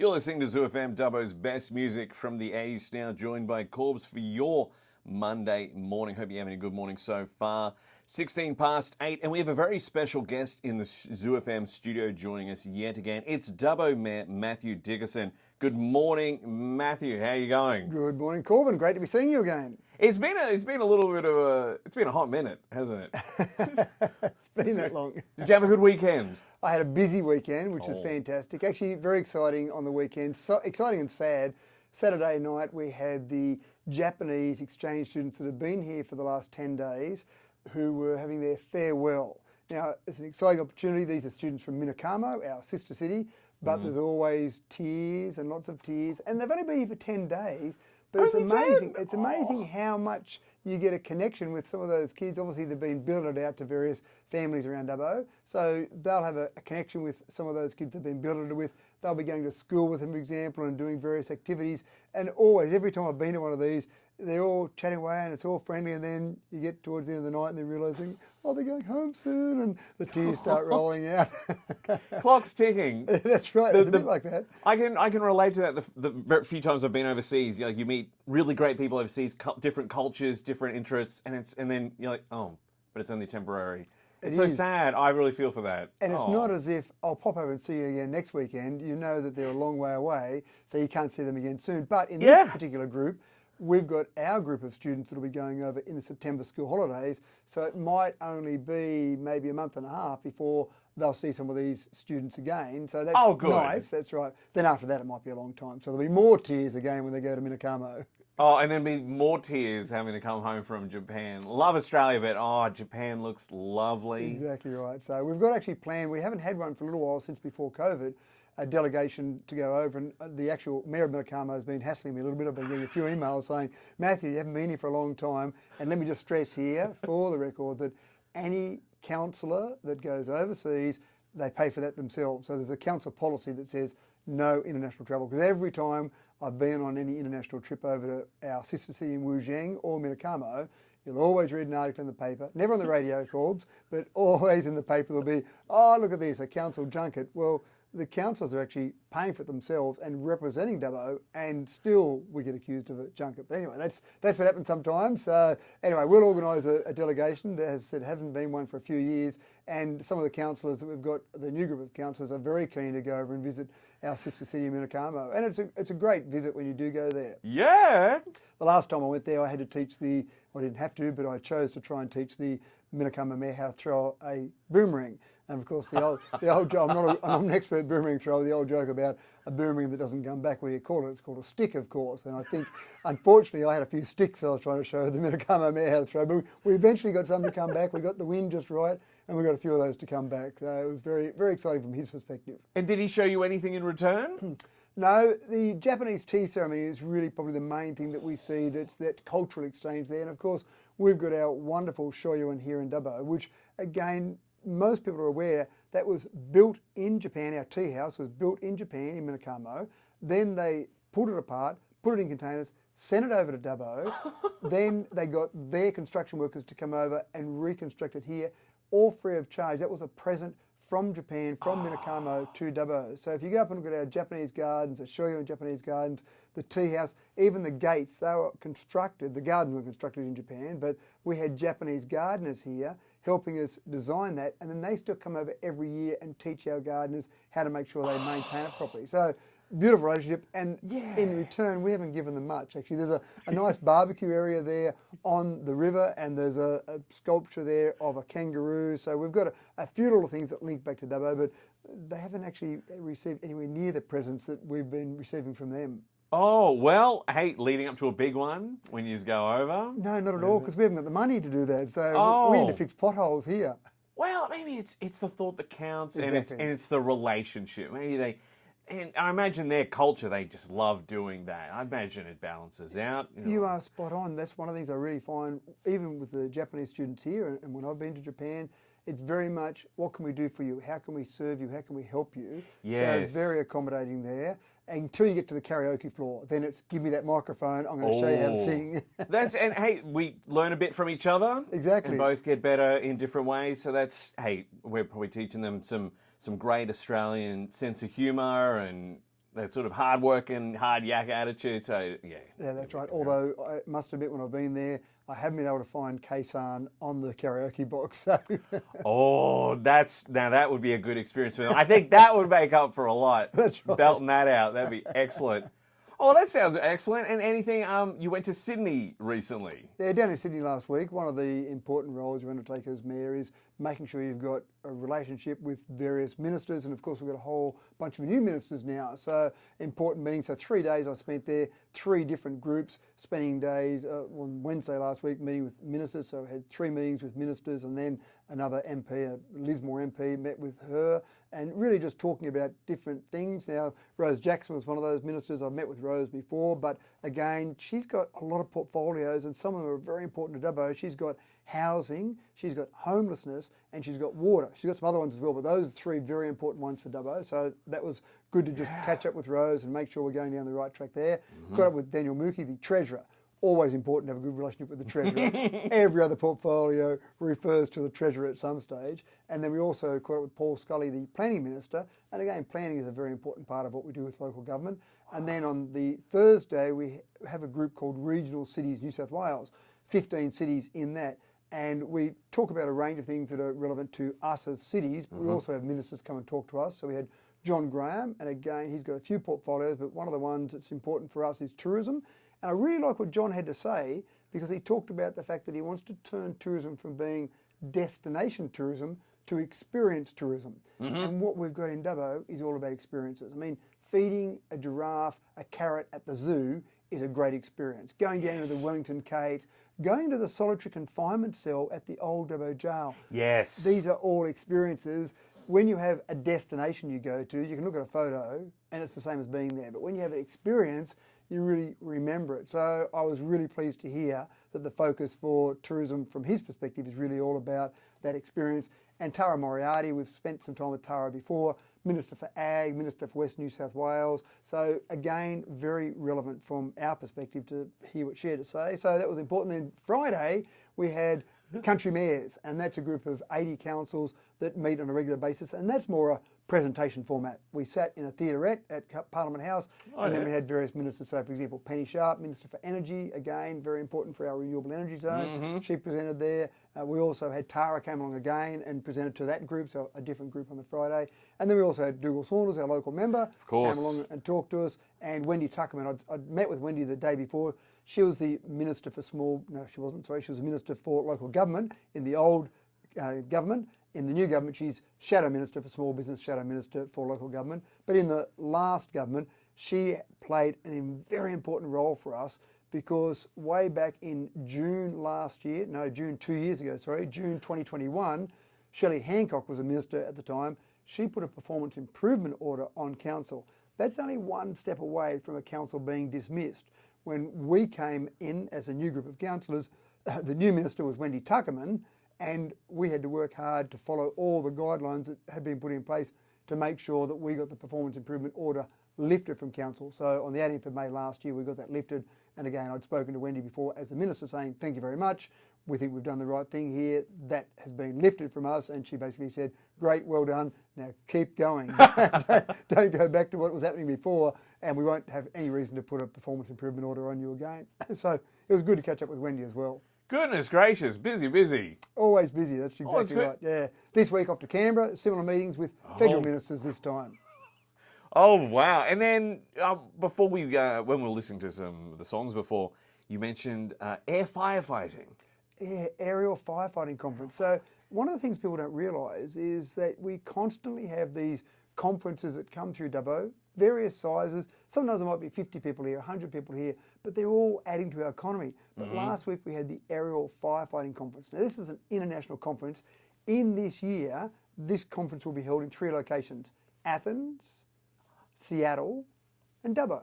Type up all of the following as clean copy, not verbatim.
You're listening to Zoo FM, Dubbo's best music from the 80s now, joined by Corbs for your Monday morning. Hope you're having a good morning so far. 16 past 8, and we have a very special guest in the Zoo FM studio joining us yet again. It's Dubbo Mayor Matthew Dickerson. Good morning, Matthew. How are you going? Good morning, Corbin. Great to be seeing you again. It's been a little bit of a hot minute, hasn't it? It's been that long. Did you have a good weekend? I had a busy weekend, which was fantastic. Actually, very exciting on the weekend. So exciting and sad. Saturday night, we had the Japanese exchange students that have been here for the last 10 days who were having their farewell. Now, it's an exciting opportunity. These are students from Minakamo, our sister city, but there's always tears and lots of tears. And they've only been here for 10 days. But it's amazing. It's amazing how much you get a connection with some of those kids. Obviously, they've been billeted out to various families around Dubbo, so they'll have a connection with some of those kids they've been billeted with. They'll be going to school with them, for example, and doing various activities. And always, every time I've been to one of these, they're all chatting away and it's all friendly, and then you get towards the end of the night and they're realising, oh, they're going home soon, and the tears start rolling out. Clock's ticking. That's right, it's a bit like that. I can relate to that. The few times I've been overseas, you meet really great people overseas, different cultures, different interests, and then you're like, oh, but it's only temporary. It's so sad. I really feel for that. And it's not as if I'll pop over and see you again next weekend. You know that they're a long way away, so you can't see them again soon. But in this particular group, we've got our group of students that will be going over in the September school holidays, so it might only be maybe a month and a half before they'll see some of these students again. So that's nice, that's right. Then after that it might be a long time. So there'll be more tears again when they go to Minakamo. Oh, and then be more tears having to come home from Japan. Love Australia, but Japan looks lovely. Exactly right. So we've got actually planned, we haven't had one for a little while since before COVID, a delegation to go over, and the actual Mayor of Minakamo has been hassling me a little bit. I've been getting a few emails saying, Matthew, you haven't been here for a long time, and let me just stress here for the record that any councillor that goes overseas, they pay for that themselves. So there's a council policy that says no international travel, because every time I've been on any international trip over to our sister city in Wujiang or Minakamo, you'll always read an article in the paper, never on the radio, Corbs, but always in the paper there'll be, oh, look at this, a council junket. Well, the councillors are actually paying for it themselves and representing Dubbo, and still we get accused of a junket. But anyway, that's what happens sometimes. So anyway, we'll organise a delegation. There, as I said, hasn't been one for a few years, and some of the councillors that we've got, the new group of councillors, are very keen to go over and visit our sister city in Minakamo, and it's a great visit when you do go there. Yeah. The last time I went there, I had to teach I didn't have to, but I chose to try and teach the Minakamo Mayor how to throw a boomerang. And of course, the old joke, I'm not an expert boomerang thrower, the old joke about a boomerang that doesn't come back, what do you call it? It's called a stick, of course. And I think, unfortunately, I had a few sticks I was trying to show the Minakamo Mayor how to throw. But we eventually got some to come back. We got the wind just right, and we got a few of those to come back. So it was very, very exciting from his perspective. And did he show you anything in return? No, the Japanese tea ceremony is really probably the main thing that we see, that's that cultural exchange there. And of course, we've got our wonderful shoryuan here in Dubbo, which again, most people are aware that was built in Japan. Our tea house was built in Japan, in Minakamo. Then they pulled it apart, put it in containers, sent it over to Dubbo. Then they got their construction workers to come over and reconstruct it here, all free of charge. That was a present from Japan, from Minakamo to Dubbo. So if you go up and look at our Japanese gardens, the shoryuan Japanese gardens, the tea house, even the gates, they were constructed, the gardens were constructed in Japan, but we had Japanese gardeners here helping us design that, and then they still come over every year and teach our gardeners how to make sure they maintain it properly. So beautiful relationship, and in return we haven't given them much. Actually, there's a nice barbecue area there on the river, and there's a sculpture there of a kangaroo. So we've got a few little things that link back to Dubbo, but they haven't actually received anywhere near the presents that we've been receiving from them. Oh, well, hey, leading up to a big one when you go over? No, not at all, because we haven't got the money to do that. So we need to fix potholes here. Well, maybe it's the thought that counts, Exactly. and it's the relationship. Maybe and I imagine their culture, they just love doing that. I imagine it balances out. You are spot on. That's one of the things I really find, even with the Japanese students here, and when I've been to Japan, it's very much, what can we do for you? How can we serve you? How can we help you? Yes. So very accommodating there. Until you get to the karaoke floor, then it's give me that microphone, I'm going to show you how to sing. And hey, we learn a bit from each other. Exactly. And both get better in different ways. So we're probably teaching them some great Australian sense of humour and that sort of hard working, hard yak attitude. So yeah. Yeah, that's right. Although I must admit, when I've been there, I haven't been able to find Kaysan on the karaoke box. So Oh, that would be a good experience for them. I think that would make up for a lot. That's right. Belting that out, that'd be excellent. Oh, that sounds excellent. And anything? You went to Sydney recently. Yeah, down in Sydney last week, one of the important roles you undertake as mayor is making sure you've got a relationship with various ministers, and of course we've got a whole bunch of new ministers now. So important meetings. So 3 days I spent there, 3 different groups, spending days on Wednesday last week meeting with ministers. So I had 3 meetings with ministers, and then another MP, Lismore MP, met with her, and really just talking about different things. Now, Rose Jackson was one of those ministers. I've met with Rose before, but again, she's got a lot of portfolios, and some of them are very important to Dubbo. She's got housing, she's got homelessness, and she's got water. She's got some other ones as well, but those are 3 very important ones for Dubbo. So that was good to just catch up with Rose and make sure we're going down the right track there. Got up with Daniel Mookie, the Treasurer. Always important to have a good relationship with the Treasurer. Every other portfolio refers to the Treasurer at some stage. And then we also caught up with Paul Scully, the Planning Minister. And again, planning is a very important part of what we do with local government. And then on the Thursday, we have a group called Regional Cities New South Wales, 15 cities in that. And we talk about a range of things that are relevant to us as cities, but we also have ministers come and talk to us. So we had John Graham, and again, he's got a few portfolios, but one of the ones that's important for us is tourism. And I really like what John had to say, because he talked about the fact that he wants to turn tourism from being destination tourism to experience tourism. And what we've got in Dubbo is all about experiences. I mean, feeding a giraffe a carrot at the zoo is a great experience. Going down to the Wellington Caves, going to the solitary confinement cell at the old Dubbo jail. Yes. These are all experiences. When you have a destination you go to, you can look at a photo and it's the same as being there. But when you have an experience, you really remember it. So I was really pleased to hear that the focus for tourism from his perspective is really all about that experience. And Tara Moriarty, we've spent some time with Tara before, Minister for Ag, Minister for West New South Wales. So again, very relevant from our perspective to hear what she had to say. So that was important. Then Friday, we had country mayors, and that's a group of 80 councils that meet on a regular basis, and that's more a presentation format. We sat in a theaterette at Parliament House, and then we had various ministers. So, for example, Penny Sharp, Minister for Energy, again, very important for our renewable energy zone. She presented there. We also had Tara came along again and presented to that group, so a different group on the Friday. And then we also had Dougal Saunders, our local member, came along and talked to us. And Wendy Tuckerman, I'd met with Wendy the day before. She was the Minister for she was the Minister for Local Government in the old government. In the new government, she's Shadow Minister for Small Business, Shadow Minister for Local Government. But in the last government, she played a very important role for us, because way back in June 2 years ago, June 2021, Shelley Hancock was a minister at the time. She put a performance improvement order on council. That's only one step away from a council being dismissed. When we came in as a new group of councillors, the new minister was Wendy Tuckerman, and we had to work hard to follow all the guidelines that had been put in place to make sure that we got the performance improvement order lifted from council. So on the 18th of May last year, we got that lifted. And again, I'd spoken to Wendy before as the minister saying, thank you very much. We think we've done the right thing here. That has been lifted from us. And she basically said, great, well done. Now keep going. Don't go back to what was happening before, and we won't have any reason to put a performance improvement order on you again. So it was good to catch up with Wendy as well. Goodness gracious, busy. Always busy, that's exactly right. Yeah. This week off to Canberra, similar meetings with federal ministers this time. Oh wow! And then before we, when we were listening to some of the songs before, you mentioned air firefighting. Yeah, aerial firefighting conference. So one of the things people don't realise is that we constantly have these conferences that come through Dubbo, various sizes. Sometimes there might be 50 people here, 100 people here, but they're all adding to our economy. But last week we had the aerial firefighting conference. Now this is an international conference. In this year, this conference will be held in 3 locations: Athens, Seattle, and Dubbo.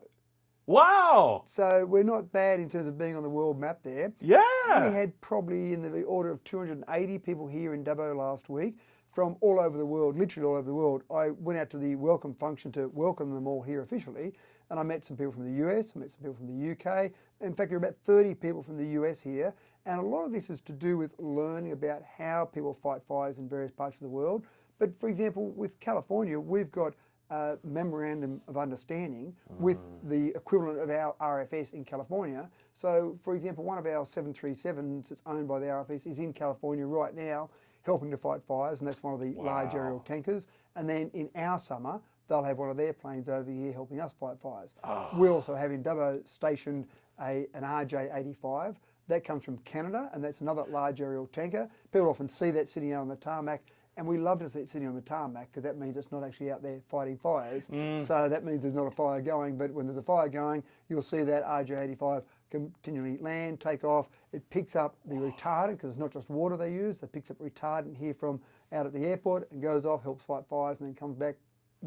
Wow! So we're not bad in terms of being on the world map there. Yeah! We had probably in the order of 280 people here in Dubbo last week from all over the world, literally all over the world. I went out to the welcome function to welcome them all here officially, and I met some people from the US, I met some people from the UK. In fact, there are about 30 people from the US here, and a lot of this is to do with learning about how people fight fires in various parts of the world. But for example, with California, we've got memorandum of understanding with the equivalent of our RFS in California. So, for example, one of our 737s that's owned by the RFS is in California right now, helping to fight fires, and that's one of the large aerial tankers. And then in our summer, they'll have one of their planes over here helping us fight fires. We also have in Dubbo stationed an RJ-85. That comes from Canada, and that's another large aerial tanker. People often see that sitting out on the tarmac, and we love to see it sitting on the tarmac because that means it's not actually out there fighting fires. So that means there's not a fire going, but when there's a fire going, you'll see that RJ-85 continually land, take off. It picks up the retardant, because it's not just water they use. It picks up retardant here from out at the airport and goes off, helps fight fires, and then comes back,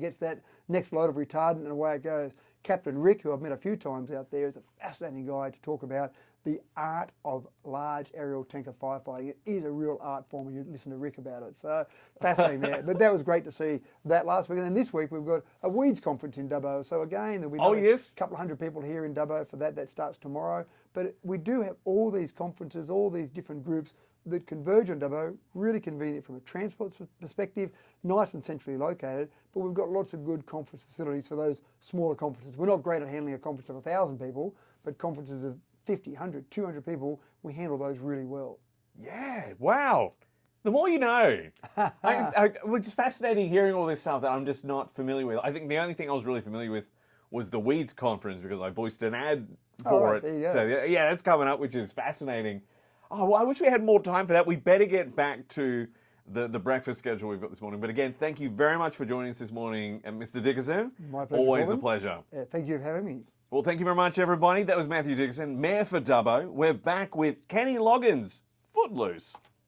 gets that next load of retardant, and away it goes. Captain Rick, who I've met a few times out there, is a fascinating guy to talk about the art of large aerial tanker firefighting. It is a real art form when you listen to Rick about it. So fascinating there. But that was great to see that last week. And then this week we've got a weeds conference in Dubbo. So again, there'll be a couple of hundred people here in Dubbo for that. That starts tomorrow. But we do have all these conferences, all these different groups that converge on Dubbo, really convenient from a transport perspective, nice and centrally located, but we've got lots of good conference facilities for those smaller conferences. We're not great at handling a conference of 1,000 people, but conferences of 50, 100, 200 people, we handle those really well. Yeah, wow. The more you know. It's fascinating hearing all this stuff that I'm just not familiar with. I think the only thing I was really familiar with was the Weeds conference, because I voiced an ad for it. There you go. So yeah, that's coming up, which is fascinating. Oh, well, I wish we had more time for that. We better get back to the breakfast schedule we've got this morning. But again, thank you very much for joining us this morning, Mr. Dickerson. My pleasure, Always Robin. a pleasure. Thank you for having me. Well, thank you very much, everybody. That was Matthew Dickerson, Mayor for Dubbo. We're back with Kenny Loggins, Footloose.